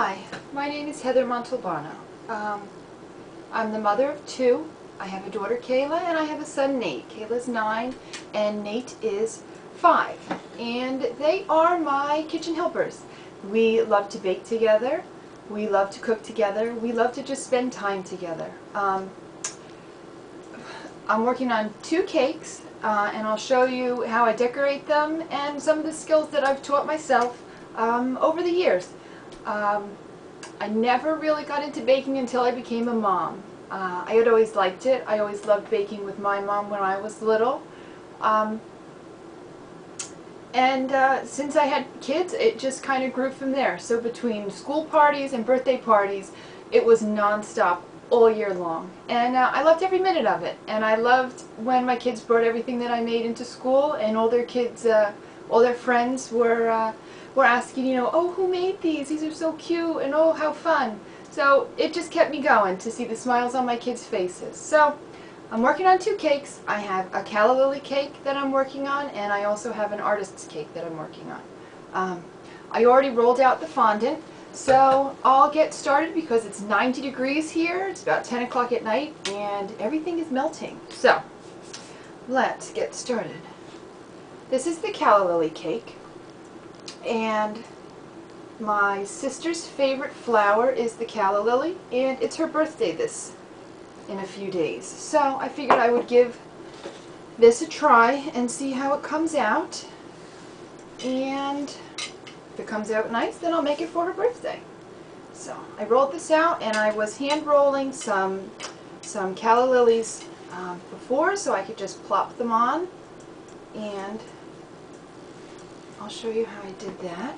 Hi, my name is Heather Montalbano. I'm the mother of two. I have a daughter, Kayla, and I have a son, Nate. Kayla's 9 and Nate is 5. And they are my kitchen helpers. We love to bake together. We love to cook together. We love to just spend time together. I'm working on 2 cakes, and I'll show you how I decorate them and some of the skills that I've taught myself over the years. I never really got into baking until I became a mom. I had always liked it. I always loved baking with my mom when I was little. Since I had kids, it just kind of grew from there. So between school parties and birthday parties, it was non-stop all year long. And I loved every minute of it. And I loved when my kids brought everything that I made into school, and all their kids, all their friends were asking, you know, oh, who made these? These are so cute, and oh, how fun. So it just kept me going to see the smiles on my kids' faces. So I'm working on 2 cakes. I have a calla lily cake that I'm working on, and I also have an artist's cake that I'm working on. I already rolled out the fondant, so I'll get started because it's 90 degrees here. It's about 10 o'clock at night, and everything is melting. So let's get started. This is the calla lily cake, and my sister's favorite flower is the calla lily, and it's her birthday in a few days. So I figured I would give this a try and see how it comes out, and if it comes out nice, then I'll make it for her birthday. So I rolled this out, and I was hand rolling some calla lilies before, so I could just plop them on, and I'll show you how I did that.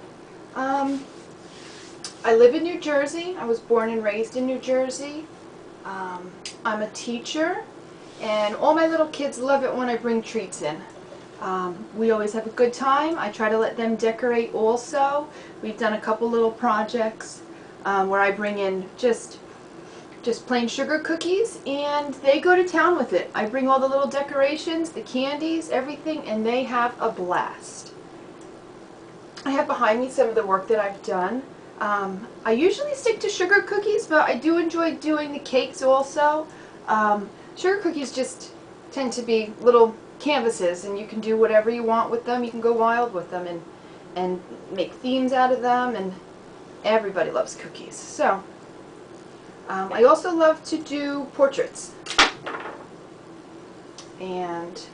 I live in New Jersey. I was born and raised in New Jersey. I'm a teacher, and all my little kids love it when I bring treats in. We always have a good time. I try to let them decorate also. We've done a couple little projects where I bring in just plain sugar cookies, and they go to town with it. I bring all the little decorations, the candies, everything, and they have a blast. I have behind me some of the work that I've done. I usually stick to sugar cookies, but I do enjoy doing the cakes also. Sugar cookies just tend to be little canvases, and you can do whatever you want with them. You can go wild with them and make themes out of them, and everybody loves cookies. So I also love to do portraits, and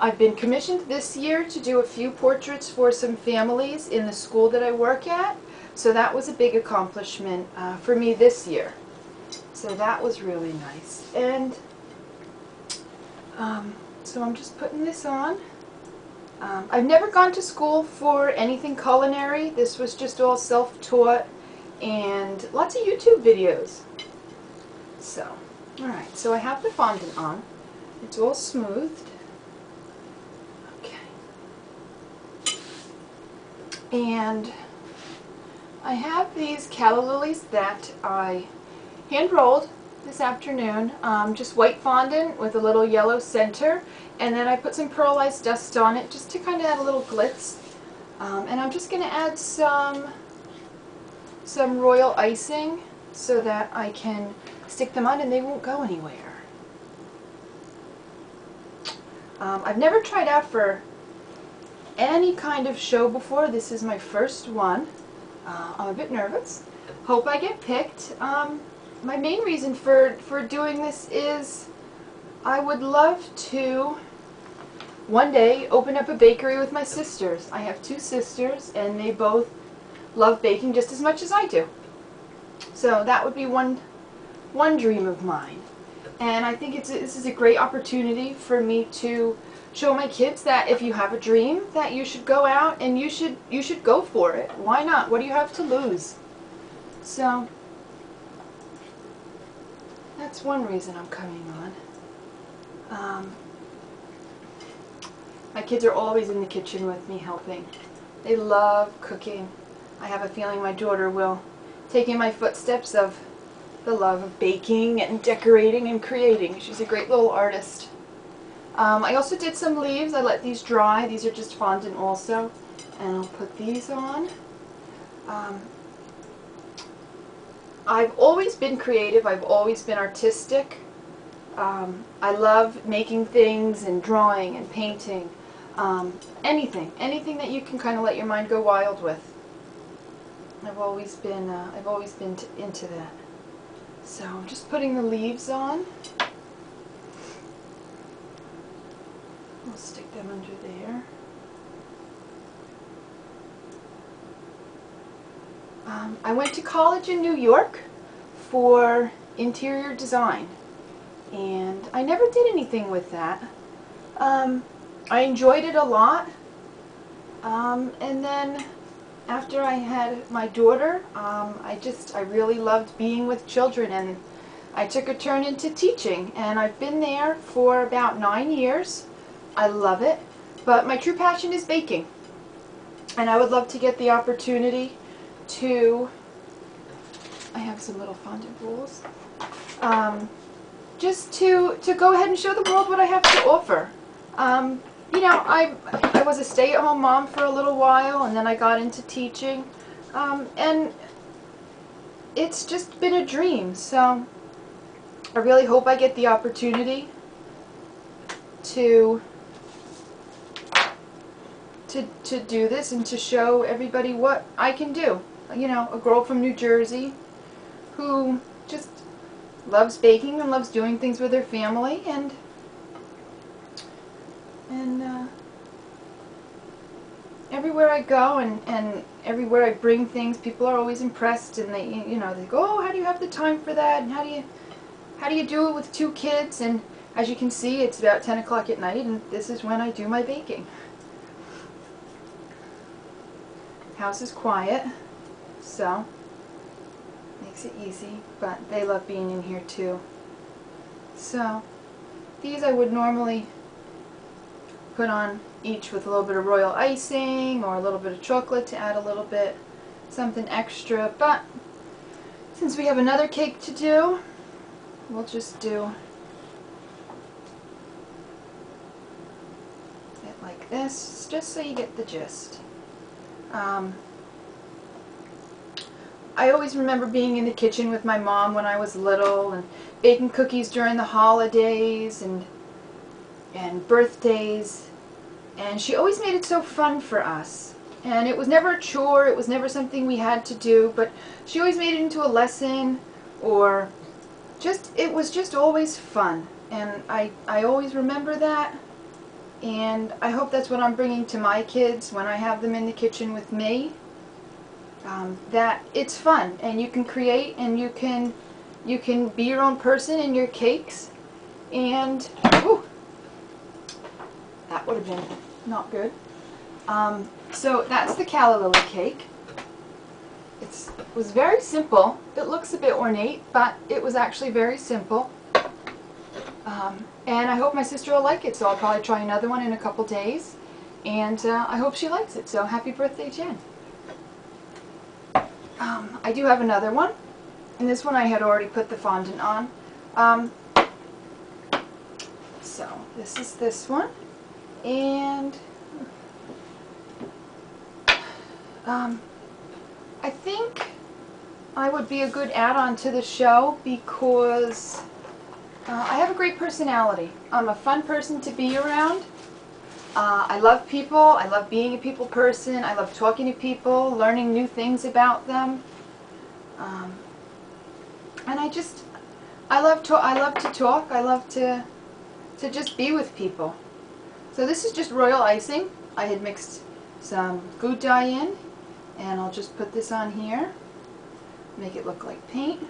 I've been commissioned this year to do a few portraits for some families in the school that I work at, so that was a big accomplishment for me this year. So that was really nice. And so I'm just putting this on. I've never gone to school for anything culinary. This was just all self-taught and lots of YouTube videos. So, alright, so I have the fondant on. It's all smoothed. And I have these calla lilies that I hand rolled this afternoon, just white fondant with a little yellow center, and then I put some pearlized dust on it just to kind of add a little glitz. And I'm just going to add some royal icing so that I can stick them on and they won't go anywhere. I've never tried out for any kind of show before. This is my first one. I'm a bit nervous. Hope I get picked. My main reason for doing this is I would love to one day open up a bakery with my sisters. I have 2 sisters, and they both love baking just as much as I do. So that would be one dream of mine. And I think this is a great opportunity for me to show my kids that if you have a dream, that you should go out and you should go for it. Why not? What do you have to lose? So that's one reason I'm coming on. My kids are always in the kitchen with me helping. They love cooking. I have a feeling my daughter will take in my footsteps of the love of baking and decorating and creating. She's a great little artist. I also did some leaves. I let these dry. These are just fondant also. And I'll put these on. I've always been creative. I've always been artistic. I love making things and drawing and painting. Anything that you can kind of let your mind go wild with. I've always been into that. So I'm just putting the leaves on. I'll stick them under there. I went to college in New York for interior design, and I never did anything with that. I enjoyed it a lot, and then after I had my daughter, I really loved being with children, and I took a turn into teaching, and I've been there for about 9 years. I love it, but my true passion is baking, and I would love to get the opportunity to, I have some little fondant rules, just to go ahead and show the world what I have to offer. You know, I was a stay-at-home mom for a little while, and then I got into teaching, and it's just been a dream, so I really hope I get the opportunity to do this and to show everybody what I can do. You know, a girl from New Jersey who just loves baking and loves doing things with her family, and everywhere I go and everywhere I bring things, people are always impressed, and they, you know, they go, "Oh, how do you have the time for that? And how do you do it with 2 kids?" And as you can see, it's about 10 o'clock at night, and this is when I do my baking. House is quiet, so makes it easy, but they love being in here too. So these I would normally put on each with a little bit of royal icing or a little bit of chocolate to add a little bit something extra, but since we have another cake to do, we'll just do it like this, just so you get the gist. I always remember being in the kitchen with my mom when I was little and baking cookies during the holidays and birthdays, and she always made it so fun for us. And it was never a chore, it was never something we had to do, but she always made it into a lesson, or just, it was just always fun. And I always remember that, and I hope that's what I'm bringing to my kids when I have them in the kitchen with me. That it's fun, and you can create, and you can be your own person in your cakes, and whew, that would have been not good. So that's the calla lily cake. It was very simple. It looks a bit ornate, but it was actually very simple. And I hope my sister will like it, so I'll probably try another one in a couple days, and I hope she likes it. So happy birthday, Jen. I do have another one, and this one I had already put the fondant on. So this is this one, and I think I would be a good add-on to the show because I have a great personality. I'm a fun person to be around. I love people. I love being a people person. I love talking to people, learning new things about them. And I love to talk. I love to just be with people. So this is just royal icing. I had mixed some food dye in, and I'll just put this on here, make it look like paint.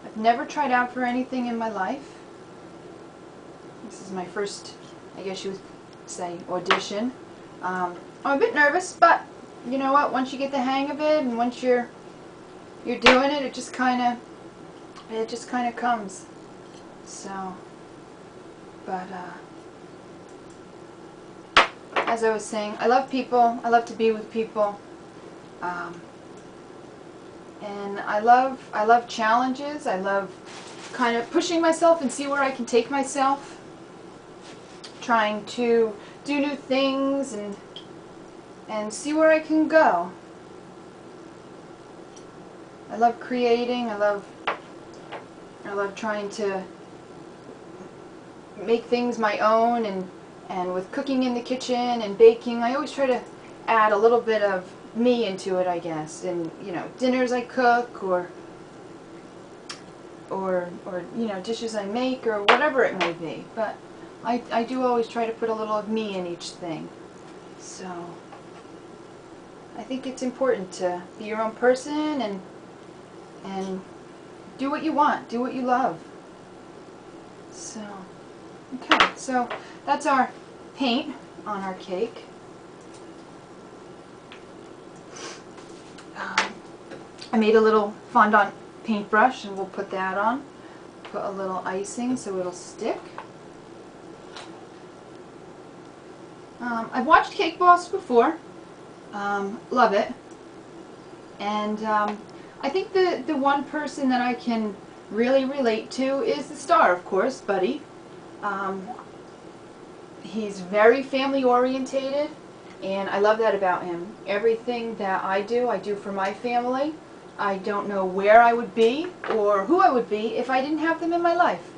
I've never tried out for anything in my life. This is my first, I guess you would say, audition. I'm a bit nervous, but you know what? Once you get the hang of it, and once you're doing it, it just kind of comes. So, but as I was saying, I love people. I love to be with people. And I love challenges. I love kind of pushing myself and see where I can take myself, trying to do new things and see where I can go. I love creating. I love trying to make things my own, and with cooking in the kitchen and baking, I always try to add a little bit of me into it, I guess. And you know, dinners I cook, or you know, dishes I make, or whatever it may be. But I do always try to put a little of me in each thing. So I think it's important to be your own person and do what you want, do what you love. So, okay, so that's our paint on our cake. I made a little fondant paintbrush, and we'll put that on. Put a little icing so it'll stick. I've watched Cake Boss before. Love it. And I think the one person that I can really relate to is the star, of course, Buddy. He's very family orientated, and I love that about him. Everything that I do for my family. I don't know where I would be or who I would be if I didn't have them in my life.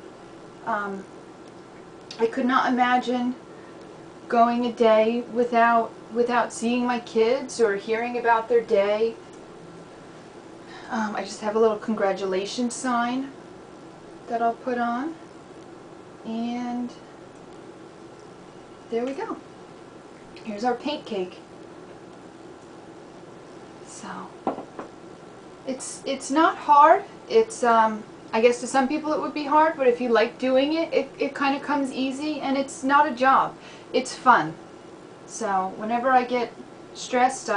I could not imagine going a day without seeing my kids or hearing about their day. I just have a little congratulations sign that I'll put on, and there we go. Here's our paint cake. So it's not hard. It's I guess to some people it would be hard, but if you like doing it, it kind of comes easy, and it's not a job. It's fun. So whenever I get stressed,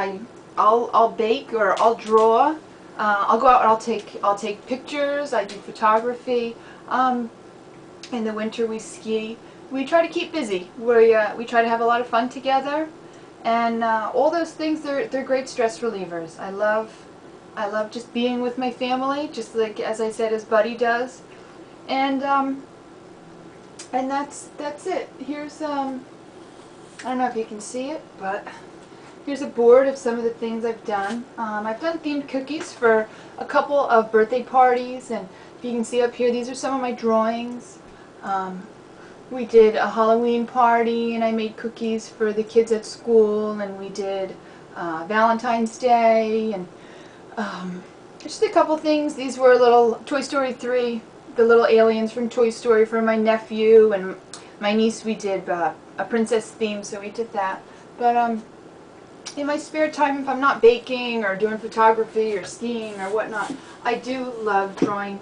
I'll bake or I'll draw. I'll go out and I'll take pictures. I do photography. In the winter we ski. We try to keep busy. We try to have a lot of fun together, and all those things, they're great stress relievers. I love just being with my family, just like, as I said, as Buddy does. And that's it. Here's I don't know if you can see it, but here's a board of some of the things I've done. I've done themed cookies for a couple of birthday parties, and if you can see up here, these are some of my drawings. We did a Halloween party, and I made cookies for the kids at school, and we did Valentine's Day, and just a couple things. These were little Toy Story 3, the little aliens from Toy Story for my nephew, and my niece. We did a princess theme, so we did that. But in my spare time, if I'm not baking or doing photography or skiing or whatnot, I do love drawing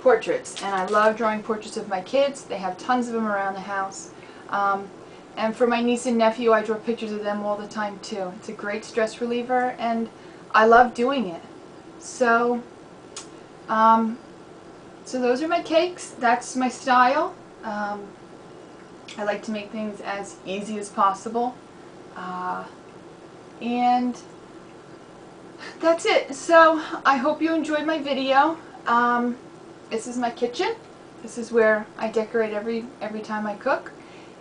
portraits, and I love drawing portraits of my kids. They have tons of them around the house. And for my niece and nephew, I draw pictures of them all the time too. It's a great stress reliever, and I love doing it. So, so those are my cakes. That's my style. I like to make things as easy as possible. And that's it. So I hope you enjoyed my video. This is my kitchen. This is where I decorate every time I cook.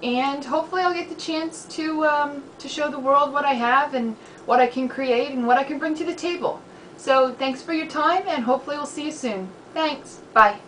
And hopefully I'll get the chance to show the world what I have and what I can create and what I can bring to the table. So thanks for your time, and hopefully we'll see you soon. Thanks. Bye.